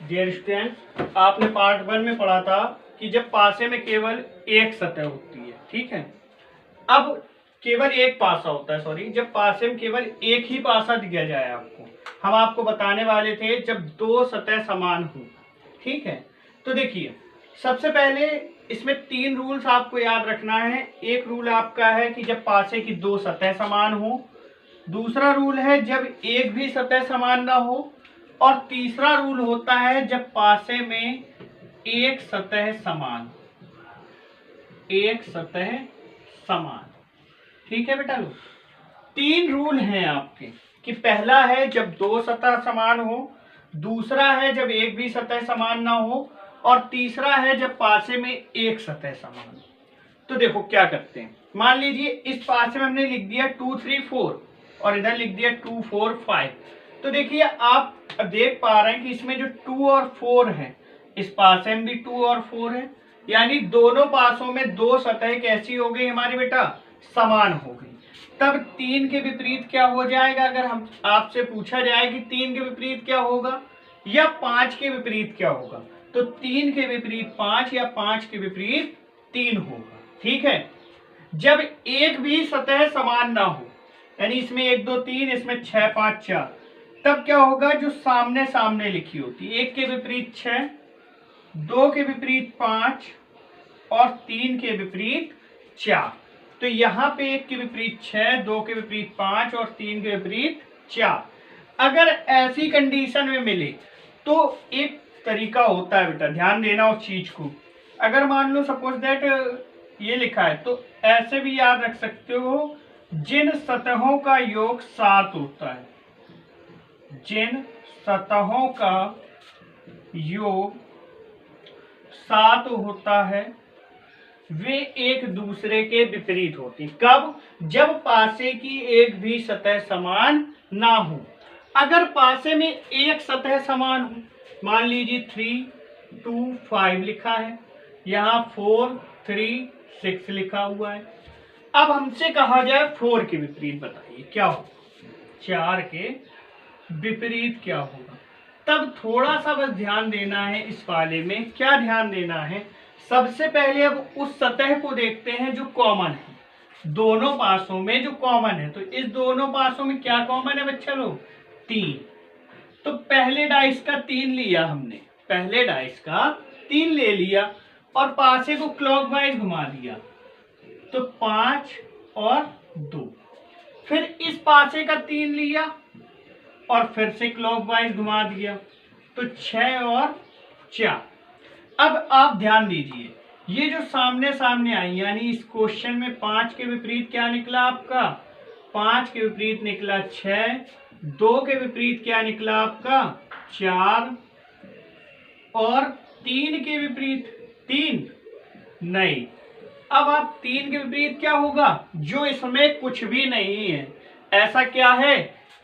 Dear students, आपने part 1 में पढ़ा था कि जब पासे में केवल एक सतह होती है, ठीक है। अब केवल एक पासा होता है, सॉरी, जब पासे में केवल एक ही पासा दिया जाए आपको, हम आपको बताने वाले थे जब दो सतह समान हो, ठीक है। तो देखिए, सबसे पहले इसमें 3 रूल्स आपको याद रखना है। एक रूल आपका है कि जब पासे की दो सतह समान हो, दूसरा रूल है जब एक भी सतह समान ना हो, और तीसरा रूल होता है जब पासे में एक सतह समान, एक सतह समान, ठीक है बेटा लोग। 3 रूल हैं आपके कि पहला है जब दो सतह समान हो, दूसरा है जब एक भी सतह समान ना हो, और तीसरा है जब पासे में एक सतह समान हो। तो देखो क्या करते हैं, मान लीजिए इस पासे में हमने लिख दिया 2 3 4 और इधर लिख दिया 2 4 5। तो देखिए आप देख पा रहे हैं कि इसमें जो 2 और 4 है, इस पासे में भी 2 और 4 है, यानी दोनों पासों में दो सतह कैसी हो गई हमारी बेटा, समान हो गई। तब 3 के विपरीत क्या हो जाएगा, अगर हम आपसे पूछा जाए कि 3 के विपरीत क्या होगा या 5 के विपरीत क्या होगा, तो 3 के विपरीत 5 या 5 के विपरीत 3 होगा, ठीक है। जब एक भी सतह समान ना हो, यानी इसमें 1 2 3, इसमें 6 5 4, तब क्या होगा, जो सामने सामने लिखी होती, 1 के विपरीत 6, 2 के विपरीत 5 और 3 के विपरीत 4। तो यहाँ पे 1 के विपरीत 6, 2 के विपरीत 5 और 3 के विपरीत 4। अगर ऐसी कंडीशन में मिले तो एक तरीका होता है बेटा, ध्यान देना उस चीज को। अगर मान लो सपोज दैट ये लिखा है, तो ऐसे भी याद रख सकते हो, जिन सतहों का योग 7 होता है, जिन सतहों का योग 7 होता है वे एक दूसरे के विपरीत होती। कब? जब पासे की एक भी सतह समान ना हो। अगर पासे में एक सतह समान हो, मान लीजिए 3 2 5 लिखा है, यहाँ 4 3 6 लिखा हुआ है। अब हमसे कहा जाए 4 के विपरीत बताइए क्या होगा, 4 के विपरीत क्या होगा। तब थोड़ा सा बस ध्यान देना है इस वाले में। क्या ध्यान देना है, सबसे पहले अब उस सतह को देखते हैं जो कॉमन है, दोनों पासों में जो कॉमन है। तो इस दोनों पासों में क्या कॉमन है बच्चा लोग, 3। तो पहले डाइस का 3 लिया हमने, पहले डाइस का 3 ले लिया और पासे को क्लॉकवाइज घुमा दिया, तो 5 और 2। फिर इस पासे का 3 लिया और फिर से क्लॉकवाइज घुमा दिया, तो 6 और 4। अब आप ध्यान दीजिए, ये जो सामने सामने आई, यानी इस क्वेश्चन में 5 के विपरीत क्या निकला आपका, 5 के विपरीत निकला 6, 2 के विपरीत क्या निकला आपका 4, और 3 के विपरीत 3 नहीं। अब आप 3 के विपरीत क्या होगा, जो इसमें कुछ भी नहीं है, ऐसा क्या है,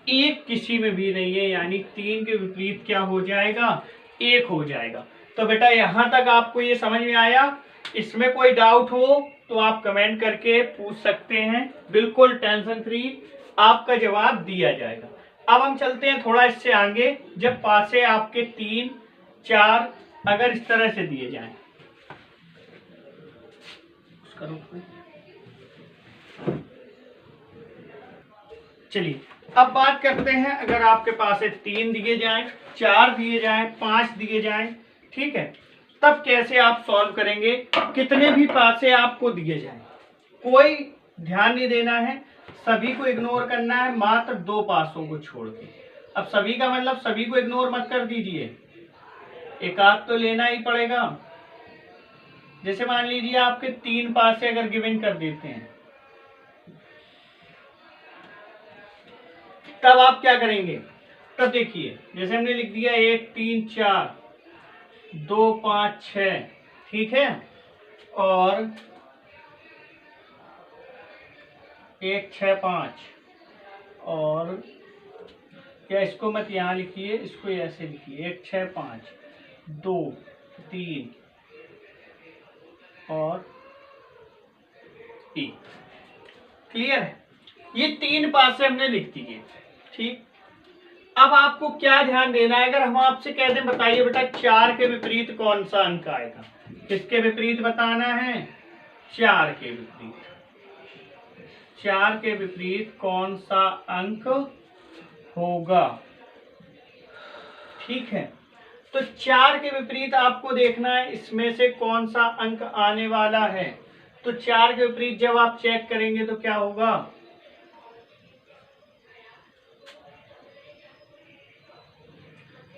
एक किसी में भी नहीं है, यानी 3 के विपरीत क्या हो जाएगा, 1 हो जाएगा। तो बेटा यहां तक आपको ये समझ में आया। इसमें कोई डाउट हो तो आप कमेंट करके पूछ सकते हैं, बिल्कुल टेंशन फ्री आपका जवाब दिया जाएगा। अब हम चलते हैं थोड़ा इससे आगे। जब पासे आपके 3 4 अगर इस तरह से दिए जाएं, चलिए अब बात करते हैं, अगर आपके पास 3 दिए जाएं, 4 दिए जाएं, 5 दिए जाएं, ठीक है, तब कैसे आप सॉल्व करेंगे। कितने भी पासे आपको दिए जाएं, कोई ध्यान नहीं देना है, सभी को इग्नोर करना है, मात्र 2 पासों को छोड़ के। अब सभी का मतलब सभी को इग्नोर मत कर दीजिए, एक आध तो लेना ही पड़ेगा। जैसे मान लीजिए आपके 3 पासे अगर गिवन कर देते हैं, तब आप क्या करेंगे। तब देखिए, जैसे हमने लिख दिया 1 3 4 2 5 6, ठीक है, और 1 6 5, और क्या इसको मत यहाँ लिखिए, इसको ऐसे लिखिए 1 6 5 2 3 और 1। क्लियर है, ये 3 पासे हमने लिख दिए, ठीक। अब आपको क्या ध्यान देना है, अगर हम आपसे कह दें बताइए बेटा 4 के विपरीत कौन सा अंक आएगा, किसके विपरीत बताना है, 4 के विपरीत, 4 के विपरीत कौन सा अंक होगा, ठीक है। तो 4 के विपरीत आपको देखना है इसमें से कौन सा अंक आने वाला है। तो 4 के विपरीत जब आप चेक करेंगे तो क्या होगा,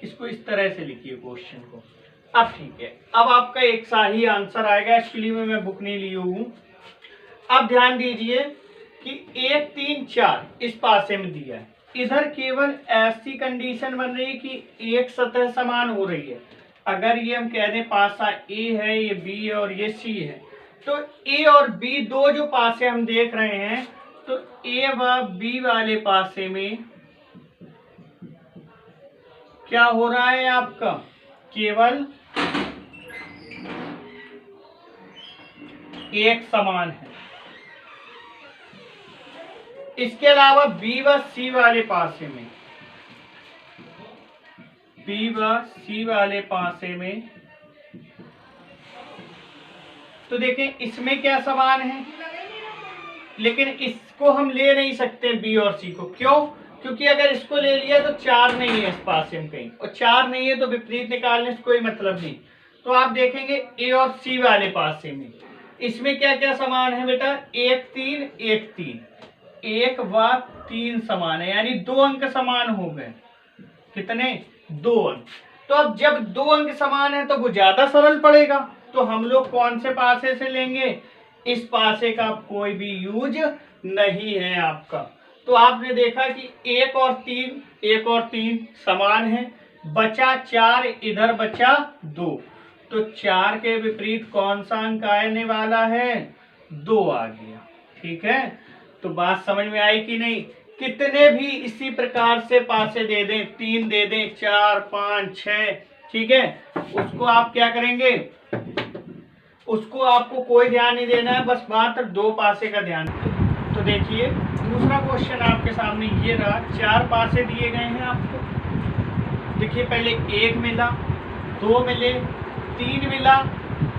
इसको इस तरह से लिखिए क्वेश्चन को। अब ठीक है, अब आपका एक सा ही आंसर आएगा, एक्चुअली में मैं बुक नहीं ली हूं। अब ध्यान दीजिए कि 1 3 4 इस पासे में दिया है, इधर केवल ऐसी कंडीशन बन रही है कि एक सतह समान हो रही है। अगर ये हम कह दें पासा ए है, ये बी है और ये सी है, तो ए और बी दो जो पासे हम देख रहे हैं, तो ए व बी वाले पासे में क्या हो रहा है आपका, केवल एक समान है। इसके अलावा बी व सी वाले पासे में, बी व सी वाले पासे में तो देखें इसमें क्या समान है, लेकिन इसको हम ले नहीं सकते बी और सी को। क्यों? क्योंकि अगर इसको ले लिया तो 4 नहीं है इस पासे में कहीं, और 4 नहीं है तो विपरीत निकालने से कोई मतलब नहीं। तो आप देखेंगे ए और सी वाले पासे में इसमें क्या क्या समान है बेटा, 1 3 1 3, 1 व 3 समान है, यानी 2 अंक समान हो गए। कितने? 2 अंक। तो अब जब 2 अंक समान है तो वो ज्यादा सरल पड़ेगा, तो हम लोग कौन से पासे से लेंगे, इस पासे का कोई भी यूज नहीं है आपका। तो आपने देखा कि 1 और 3 समान है, बचा 4, इधर बचा 2, तो 4 के विपरीत कौन सा अंक आने वाला है, 2 आ गया। ठीक है, तो बात समझ में आई कि नहीं। कितने भी इसी प्रकार से पासे दे दें, 3 दे दें, 4 5 6, ठीक है, उसको आप क्या करेंगे, उसको आपको कोई ध्यान नहीं देना है, बस मात्र 2 पासे का ध्यान। तो देखिए दूसरा क्वेश्चन आपके सामने ये रहा, 4 पासे दिए गए हैं आपको। देखिए पहले 1 मिला, 2 मिले, 3 मिला,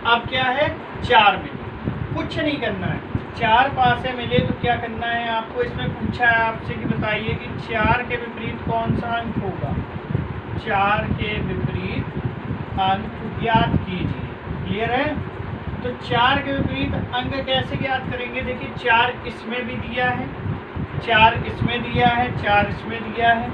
अब क्या है 4 मिले। कुछ नहीं करना है, 4 पासे मिले तो क्या करना है आपको, इसमें पूछा है आपसे कि बताइए कि 4 के विपरीत कौन सा अंक होगा, 4 के विपरीत अंक ज्ञात कीजिए। क्लियर है? तो 4 के विपरीत अंक कैसे ज्ञात करेंगे, देखिए 4 इसमें भी दिया है, 4 इसमें दिया है, 4 इसमें दिया है,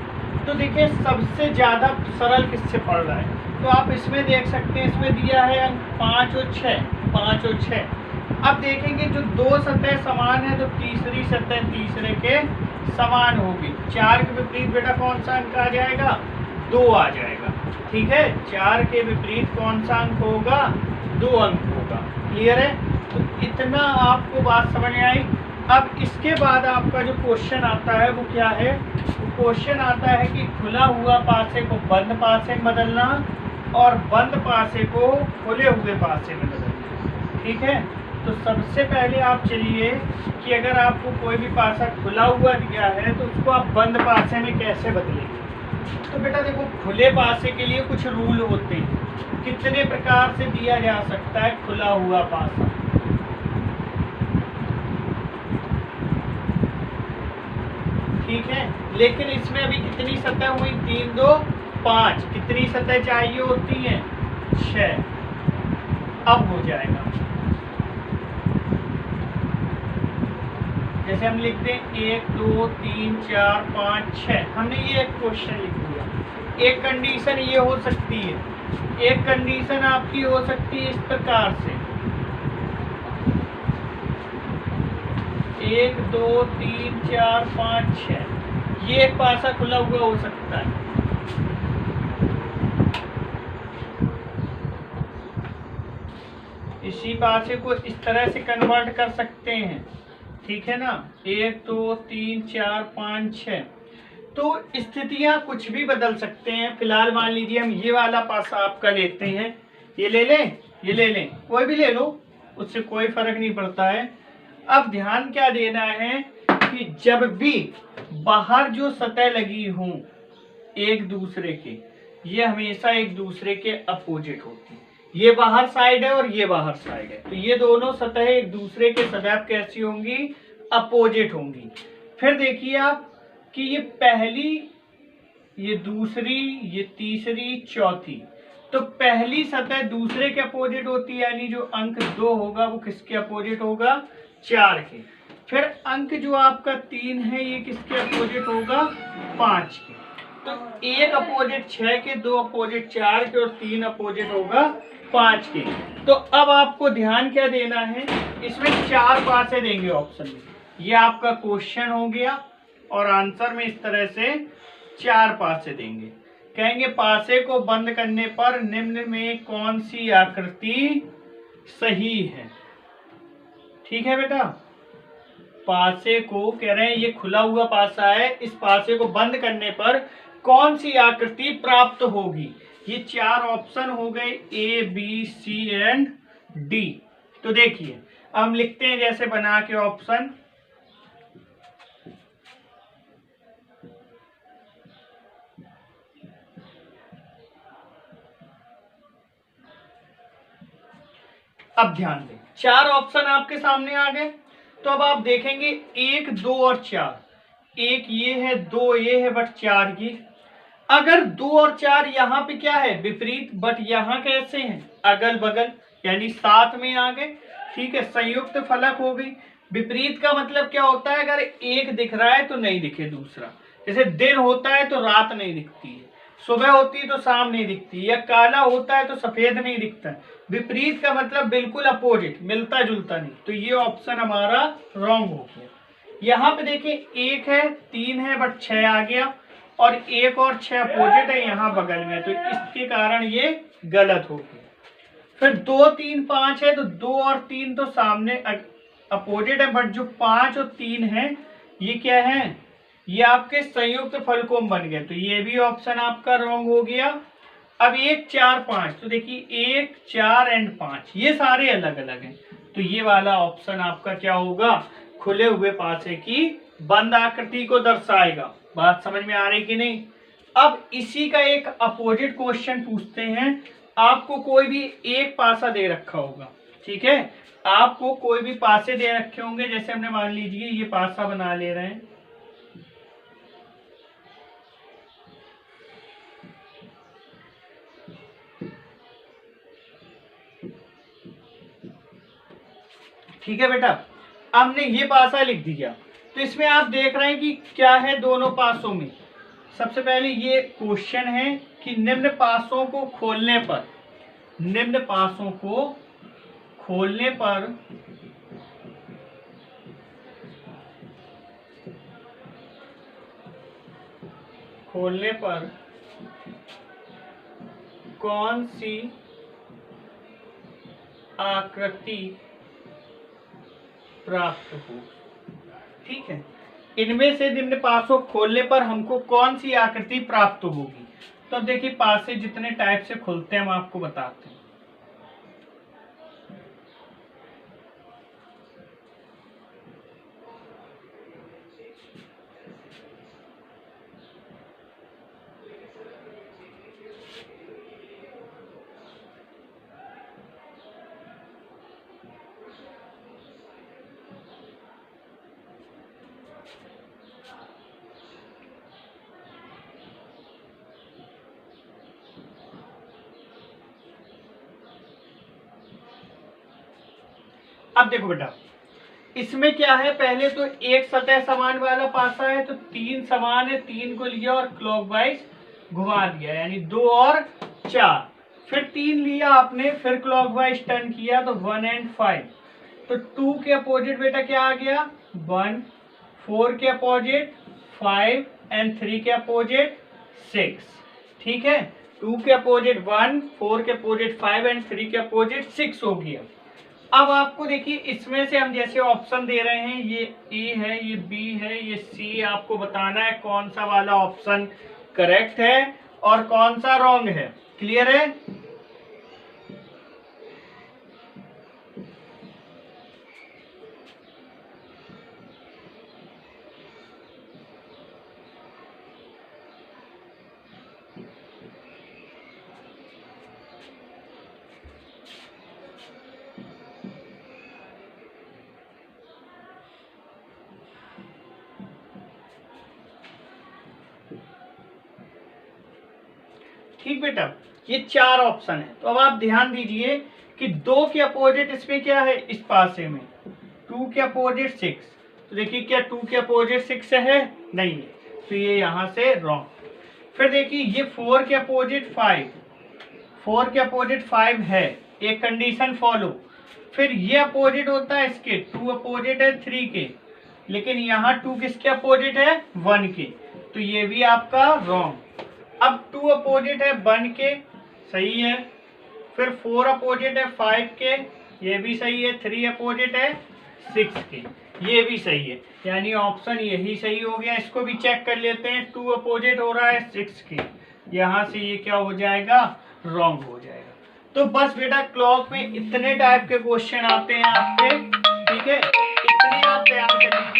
तो देखिए सबसे ज्यादा सरल किससे पड़ रहा है, तो आप इसमें देख सकते हैं, इसमें दिया है अंक 5 और 6, 5 और 6। अब देखेंगे जो 2 सतह समान है तो तीसरी सतह तीसरे के समान होगी। 4 के विपरीत बेटा कौन सा अंक आ जाएगा, 2 आ जाएगा। ठीक है, 4 के विपरीत कौन सा अंक होगा, 2 अंक होगा। क्लियर है? तो इतना आपको बात समझ में आई। अब इसके बाद आपका जो क्वेश्चन आता है वो क्या है, क्वेश्चन आता है कि खुला हुआ पासे को बंद पासे में बदलना और बंद पासे को खुले हुए पासे में बदलना। ठीक है, तो सबसे पहले आप चलिए कि अगर आपको कोई भी पासा खुला हुआ दिया है तो उसको आप बंद पासे में कैसे बदलेंगे। तो बेटा देखो, खुले पासे के लिए कुछ रूल होते हैं, कितने प्रकार से दिया जा सकता है खुला हुआ पासा। ठीक है, लेकिन इसमें अभी कितनी सतह हुई, 3 2 5, कितनी सतह चाहिए होती है, 6। अब हो जाएगा, जैसे हम लिखते हैं 1 2 3 4 5 6, हमने ये एक क्वेश्चन लिख दिया। एक कंडीशन ये हो सकती है, एक कंडीशन आपकी हो सकती है इस प्रकार से, 1 2 3 4 5 6, ये एक पासा खुला हुआ हो सकता है। इसी पासे को इस तरह से कन्वर्ट कर सकते हैं। ठीक है ना, 1 2 3 4 5 6, तो स्थितियां कुछ भी बदल सकते हैं। फिलहाल मान लीजिए हम ये वाला पासा आपका लेते हैं, ये ले लें, ये ले लें, कोई भी ले लो, उससे कोई फर्क नहीं पड़ता है। अब ध्यान क्या देना है कि जब भी बाहर जो सतह लगी हो एक दूसरे के, ये हमेशा एक दूसरे के अपोजिट होती है। ये बाहर साइड है और ये बाहर साइड है, तो ये दोनों सतह एक दूसरे के सदैव कैसी होंगी, अपोजिट होंगी। फिर देखिए आप कि ये पहली, ये दूसरी, ये तीसरी, चौथी, तो पहली सतह दूसरे के अपोजिट होती है, यानी जो अंक 2 होगा वो किसके अपोजिट होगा, 4 के। फिर अंक जो आपका 3 है ये किसके अपोजिट होगा, 5 के। तो एक अपोजिट 6 के, 2 अपोजिट 4 के और 3 अपोजिट होगा 5 के। तो अब आपको ध्यान क्या देना है, इसमें 4 पासे देंगे ऑप्शन में, ये आपका क्वेश्चन हो गया और आंसर में इस तरह से 4 पासे देंगे। कहेंगे पासे को बंद करने पर निम्न में कौन सी आकृति सही है। ठीक है बेटा, पासे को कह रहे हैं ये खुला हुआ पासा है, इस पासे को बंद करने पर कौन सी आकृति प्राप्त होगी। ये 4 ऑप्शन हो गए, A B C and D. तो देखिए हम लिखते हैं जैसे बना के ऑप्शन, अब ध्यान दें 4 ऑप्शन आपके सामने आ गए। तो अब आप देखेंगे 1, 2 और 4, एक ये है, 2 ये है, बट 4 ये। अगर 2 और 4 यहाँ पे क्या है, विपरीत, बट यहाँ कैसे हैं, अगल बगल, यानी साथ में आ गए। ठीक है, संयुक्त फलक हो गई। विपरीत का मतलब क्या होता है, अगर एक दिख रहा है तो नहीं दिखे दूसरा, जैसे दिन होता है तो रात नहीं दिखती है, सुबह होती है तो शाम नहीं दिखती, या काला होता है तो सफेद नहीं दिखता है। विपरीत का मतलब बिल्कुल अपोजिट, मिलता जुलता नहीं। तो ये ऑप्शन हमारा रॉन्ग हो गया। यहाँ पे देखिए 1 है, 3 है, बट 6 आ गया, और 1 और 6 अपोजिट है यहाँ बगल में, तो इसके कारण ये गलत हो गया। फिर 2, 3, 5 है, तो 2 और 3 तो सामने अपोजिट है, बट जो 5 और 3 है ये क्या है, ये आपके संयुक्त फलकों बन गए, तो ये भी ऑप्शन आपका रॉन्ग हो गया। अब 1, 4, 5, तो देखिए 1, 4 एंड 5 ये सारे अलग अलग हैं, तो ये वाला ऑप्शन आपका क्या होगा, खुले हुए पासे की बंद आकृति को दर्शाएगा। बात समझ में आ रही कि नहीं। अब इसी का एक अपोजिट क्वेश्चन पूछते हैं। आपको कोई भी एक पासा दे रखा होगा, ठीक है, आपको कोई भी पासे दे रखे होंगे, जैसे हमने मान लीजिए ये पासा बना ले रहे हैं, ठीक है बेटा, हमने ये पासा लिख दिया। तो इसमें आप देख रहे हैं कि क्या है दोनों पासों में। सबसे पहले ये क्वेश्चन है कि निम्न पासों को खोलने पर, निम्न पासों को खोलने पर कौन सी आकृति प्राप्त हो। ठीक है, इनमें से निम्न पासों खोलने पर हमको कौन सी आकृति प्राप्त होगी। तो देखिए पासे जितने टाइप से खुलते हैं हम आपको बताते हैं। अब देखो बेटा, इसमें क्या है, पहले तो एक सतह समान वाला पासा है, तो 3 समान है, 3 को लिया और क्लॉकवाइज घुमा दिया, यानी 2 और 4। फिर 3 लिया आपने, फिर क्लॉकवाइज टर्न किया, तो 1 एंड 5। तो 2 के अपोजिट बेटा क्या आ गया, 1, 4 के अपोजिट 5 एंड 3 के अपोजिट 6। ठीक है, 2 के अपोजिट 1, 4 के अपोजिट 5 एंड 3 के अपोजिट 6 हो गया। अब आपको देखिए इसमें से हम जैसे ऑप्शन दे रहे हैं, ये ए है, ये बी है, ये सी, आपको बताना है कौन सा वाला ऑप्शन करेक्ट है और कौन सा रॉन्ग है। क्लियर है। ठीक बेटा, ये 4 ऑप्शन है। तो अब आप ध्यान दीजिए कि 2 के अपोजिट इसमें क्या है, इस पासे में 2 के अपोजिट 6। तो देखिए क्या 2 के अपोजिट 6 है, नहीं है, तो ये यहाँ से रॉन्ग। फिर देखिए ये 4 के अपोजिट 5, 4 के अपोजिट 5 है, एक कंडीशन फॉलो। फिर ये अपोजिट होता है इसके, 2 अपोजिट है 3 के, लेकिन यहाँ 2 किसके अपोजिट है, 1 के, तो ये भी आपका रॉन्ग। अब 2 अपोजिट है 1 के, सही है। फिर 4 अपोजिट है 5 के, ये भी सही है। 3 अपोजिट है 6 के, ये भी सही है। यानी ऑप्शन यही सही हो गया। इसको भी चेक कर लेते हैं, 2 अपोजिट हो रहा है 6 के, यहाँ से ये क्या हो जाएगा, रॉन्ग हो जाएगा। तो बस बेटा क्लॉक में इतने टाइप के क्वेश्चन आते हैं आपके, ठीक है, इतने आप तैयार कर लीजिए।